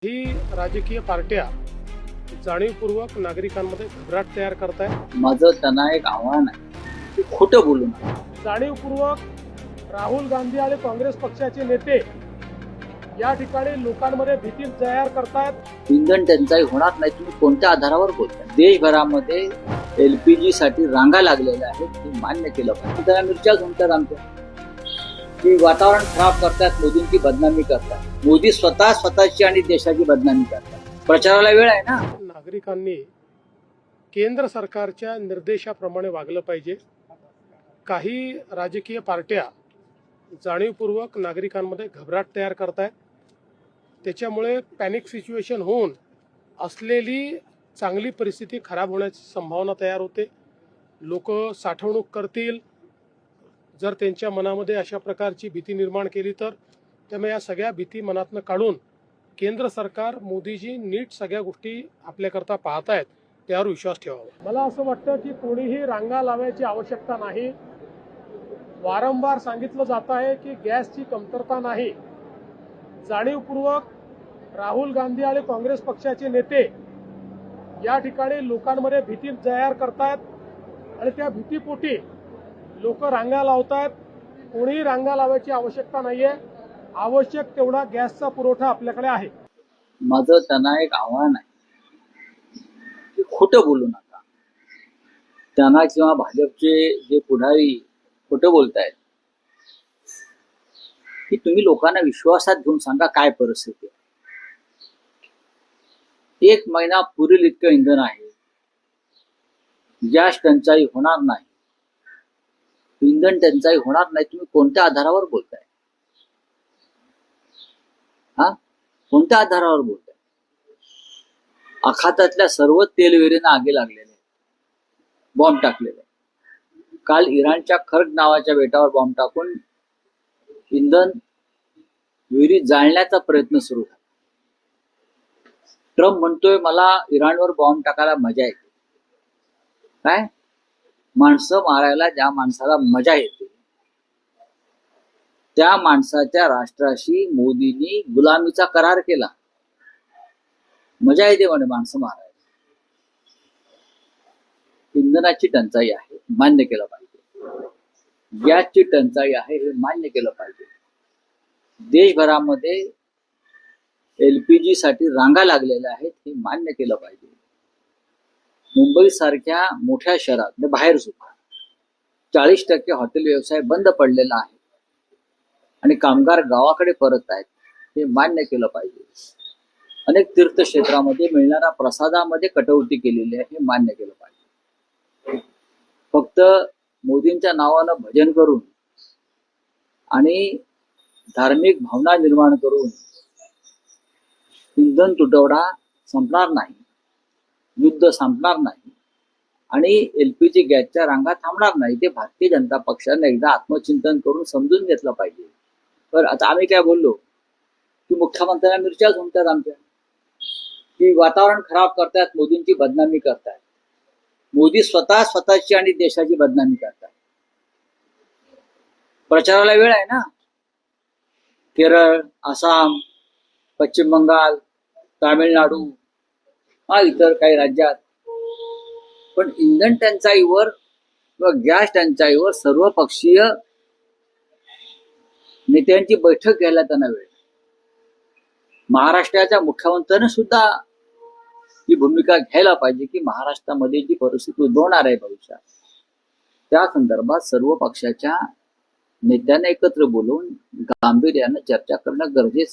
ही राजकीय पार्ट्या जाणीवपूर्वक नागरिकांमध्ये घबराट तयार करतायत। माझं त्यांना एक आव्हान आहे की खोटं बोलू नका। जाणीवपूर्वक राहुल गांधी आणि काँग्रेस पक्षाचे नेते या ठिकाणी लोकांमध्ये भीती तयार करतायत। इंधन टंचाई होणार नाही, तुम्ही कोणत्या आधारावर बोलताय? देशभरामध्ये LPG साठी रांगा लागलेल्या आहेत, हे मान्य केलं पाहिजे। त्याला मिरच्या झुंकतात आमच्या की वातावरण खराब करतात, मोदींची बदनामी करतात। मोदी स्वतःची आणि देशाची बदनामी करतात। प्रचाराला वेळ आहे ना। नागरिकांनी केंद्र सरकारच्या निर्देशाप्रमाणे वागलं पाहिजे। काही राजकीय पार्ट्या जाणीवपूर्वक नागरिकांमध्ये घबराट तयार करतायत, त्याच्यामुळे पॅनिक सिच्युएशन होऊन असलेली चांगली परिस्थिती खराब होण्याची संभावना तयार होते। लोक साठवणूक करतील जर त्यांच्या मनामध्ये अशा प्रकारची भीती निर्माण केली तर। त्यामुळे या सगळ्या भीती मनातनं काढून केंद्र सरकार, मोदीजी नीट सगळ्या गोष्टी आपल्याकरता पाहतायत, त्यावर विश्वास ठेवावा। मला असं वाटतं की कोणीही रांगा लावायची आवश्यकता नाही। वारंवार सांगितलं जात आहे की गॅसची कमतरता नाही। जाणीवपूर्वक राहुल गांधी आणि काँग्रेस पक्षाचे नेते या ठिकाणी लोकांमध्ये भीती तयार करतायत आणि त्या भीतीपोटी लोक रांगा लावतायत। कोणीही रांगा लावायची आवश्यकता नाहीये। आवश्यक तेवढा गॅसचा पुरवठा आपल्याकडे आहे। माझं त्यांना एक आव्हान आहे की खोटं बोलू नका। त्यांना किंवा भाजपचे जे पुढारी खोटं बोलतायत की तुम्ही लोकांना विश्वासात घेऊन सांगा काय परिस्थिती आहे। 1 महिना पुरेल इतकं इंधन आहे, गॅस टंचाई होणार नाही, इंधन टंचाई होणार नाही, तुम्ही कोणत्या आधारावर बोलताय? कोणत्या आधारावर बोलताय? आखातातल्या सर्व तेलविहिरींना आगी लागलेले, बॉम्ब टाकलेले। काल इराणच्या खर्ग नावाच्या बेटावर बॉम्ब टाकून इंधन विहिरी जाळण्याचा प्रयत्न सुरू झाला। ट्रम्प म्हणतोय मला इराणवर बॉम्ब टाकायला मजा येते। काय? माणसं मारायला ज्या माणसाला मजा येते त्या माणसाच्या राष्ट्राशी मोदींनी गुलामीचा करार केला। मजा येते म्हणे माणसं मारायला। इंधनाची टंचाई आहे, मान्य केलं पाहिजे। गॅसची टंचाई आहे, हे मान्य केलं पाहिजे। देशभरामध्ये LPG साठी रांगा लागलेल्या आहेत, हे मान्य केलं पाहिजे। मुंबई सारख्या मोठ्या शहरात म्हणजे बाहेर सुद्धा 40% हॉटेल व्यवसाय बंद पडलेला आहे आणि कामगार गावाकडे परत आहेत, हे मान्य केलं पाहिजे। अनेक तीर्थक्षेत्रामध्ये मिळणाऱ्या प्रसादामध्ये कटौती केलेली आहे, हे मान्य केलं पाहिजे। फक्त मोदींच्या नावानं भजन करून आणि धार्मिक भावना निर्माण करून इंधन तुटवडा संपणार नाही, युद्ध संपणार नाही आणि LPG गॅसच्या रांगा थांबणार नाही। ते भारतीय जनता पक्षाने एकदा आत्मचिंतन करून समजून घेतलं पाहिजे। तर आता आम्ही काय बोललो की मुख्यमंत्र्यांना मिरच्या झुंकतात आमच्या की वातावरण खराब करतात, मोदींची बदनामी करतात। मोदी स्वतःची आणि देशाची बदनामी करतात। प्रचाराला वेळ आहे ना। केरळ, आसाम, पश्चिम बंगाल, तामिळनाडू, इतर काही राज्यात पण इंधन टंचाईवर किंवा गॅस टंचाईवर सर्वपक्षीय नेत्यांची बैठक घ्यायला त्यांना वेळ। महाराष्ट्राच्या मुख्यमंत्र्यांनी सुद्धा ही भूमिका घ्यायला पाहिजे की महाराष्ट्रामध्ये जी परिस्थिती उद्भवणार आहे भविष्यात त्या संदर्भात सर्व पक्षाच्या नेत्यांना एकत्र बोलवून गांभीर्याने चर्चा करणं गरजेचं आहे।